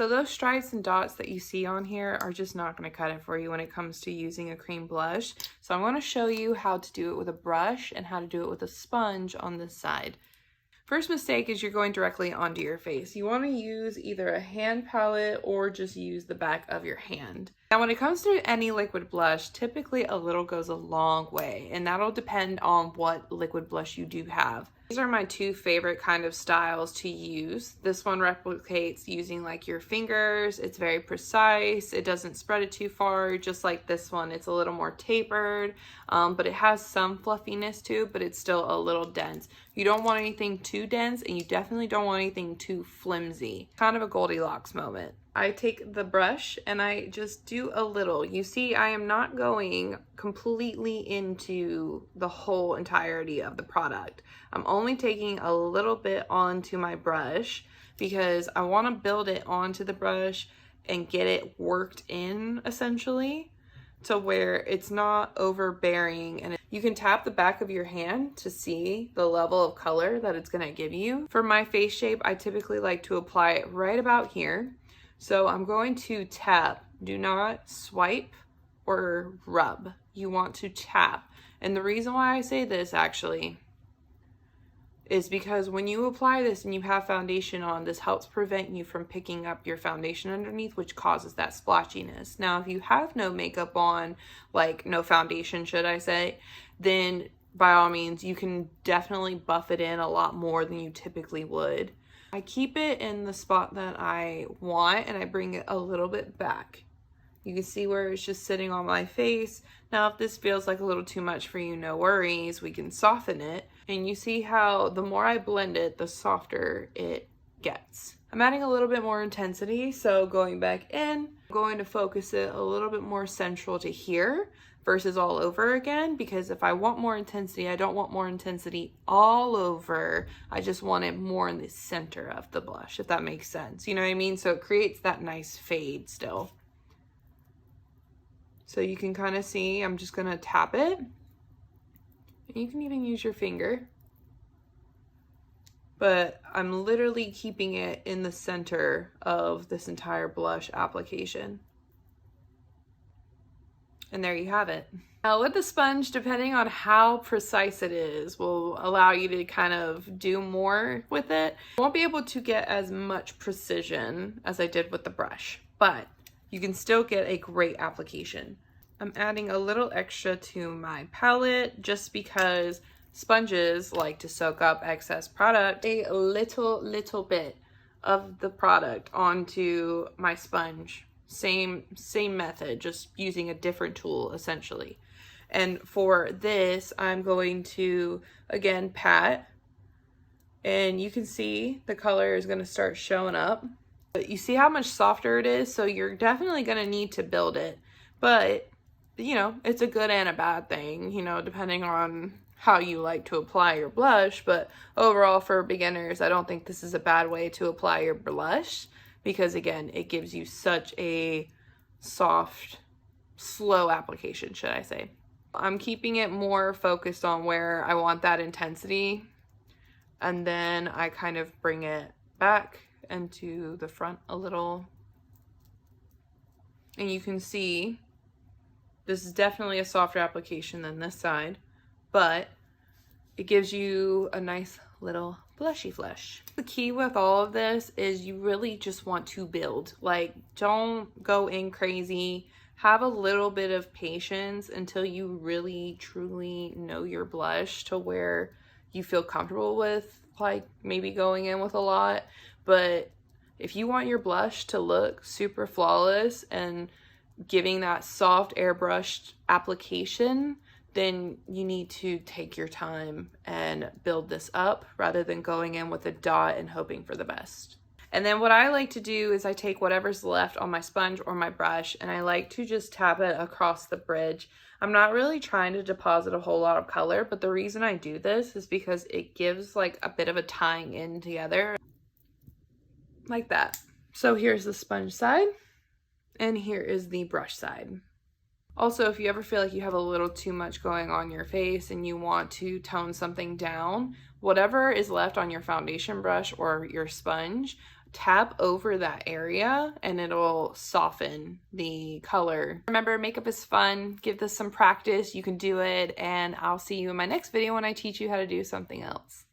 So those stripes and dots that you see on here are just not going to cut it for you when it comes to using a cream blush. So I'm going to show you how to do it with a brush and how to do it with a sponge on this side. First mistake is you're going directly onto your face. You want to use either a hand palette or just use the back of your hand. Now when it comes to any liquid blush, typically a little goes a long way, and that'll depend on what liquid blush you do have. These are my two favorite kind of styles to use. This one replicates using like your fingers. It's very precise. It doesn't spread it too far, just like this one. It's a little more tapered, but it has some fluffiness too, but it's still a little dense. You don't want anything too dense, and you definitely don't want anything too flimsy. Kind of a Goldilocks moment. I take the brush and I just do a little. You see, I am not going completely into the whole entirety of the product. I'm only taking a little bit onto my brush because I want to build it onto the brush and get it worked in essentially to where it's not overbearing. And you can tap the back of your hand to see the level of color that it's going to give you. For my face shape, I typically like to apply it right about here. So I'm going to tap, do not swipe or rub. You want to tap. And the reason why I say this actually is because when you apply this and you have foundation on, this helps prevent you from picking up your foundation underneath, which causes that splotchiness. Now, if you have no makeup on, like no foundation, should I say, then by all means, you can definitely buff it in a lot more than you typically would. I keep it in the spot that I want and I bring it a little bit back. You can see where it's just sitting on my face. Now, if this feels like a little too much for you, no worries, we can soften it. And you see how the more I blend it, the softer it gets. I'm adding a little bit more intensity, so going back in, I'm going to focus it a little bit more central to here versus all over again, because if I want more intensity, I don't want more intensity all over. I just want it more in the center of the blush, if that makes sense. You know what I mean? So it creates that nice fade still. So you can kind of see, I'm just gonna tap it. You can even use your finger. But I'm literally keeping it in the center of this entire blush application. And there you have it. Now with the sponge, depending on how precise it is, will allow you to kind of do more with it. I won't be able to get as much precision as I did with the brush, but you can still get a great application. I'm adding a little extra to my palette just because sponges like to soak up excess product. A little bit of the product onto my sponge. Same method, just using a different tool essentially. And for this, I'm going to again pat, and you can see the color is going to start showing up. But you see how much softer it is, so you're definitely going to need to build it. But you know, it's a good and a bad thing, you know, depending on how you like to apply your blush. But overall, for beginners, I don't think this is a bad way to apply your blush, because again, it gives you such a soft, slow application, should I say. I'm keeping it more focused on where I want that intensity, and then I kind of bring it back into the front a little. And you can see this is definitely a softer application than this side, but it gives you a nice little blushy flush. The key with all of this is you really just want to build. Like, don't go in crazy. Have a little bit of patience until you really truly know your blush to where you feel comfortable with, like, maybe going in with a lot. But if you want your blush to look super flawless and giving that soft airbrushed application, then you need to take your time and build this up rather than going in with a dot and hoping for the best. And then what I like to do is I take whatever's left on my sponge or my brush and I like to just tap it across the bridge. I'm not really trying to deposit a whole lot of color, but the reason I do this is because it gives like a bit of a tying in together, like that. So here's the sponge side. And here is the brush side. Also, if you ever feel like you have a little too much going on your face and you want to tone something down, whatever is left on your foundation brush or your sponge, tap over that area and it'll soften the color. Remember, makeup is fun. Give this some practice. You can do it, and I'll see you in my next video when I teach you how to do something else.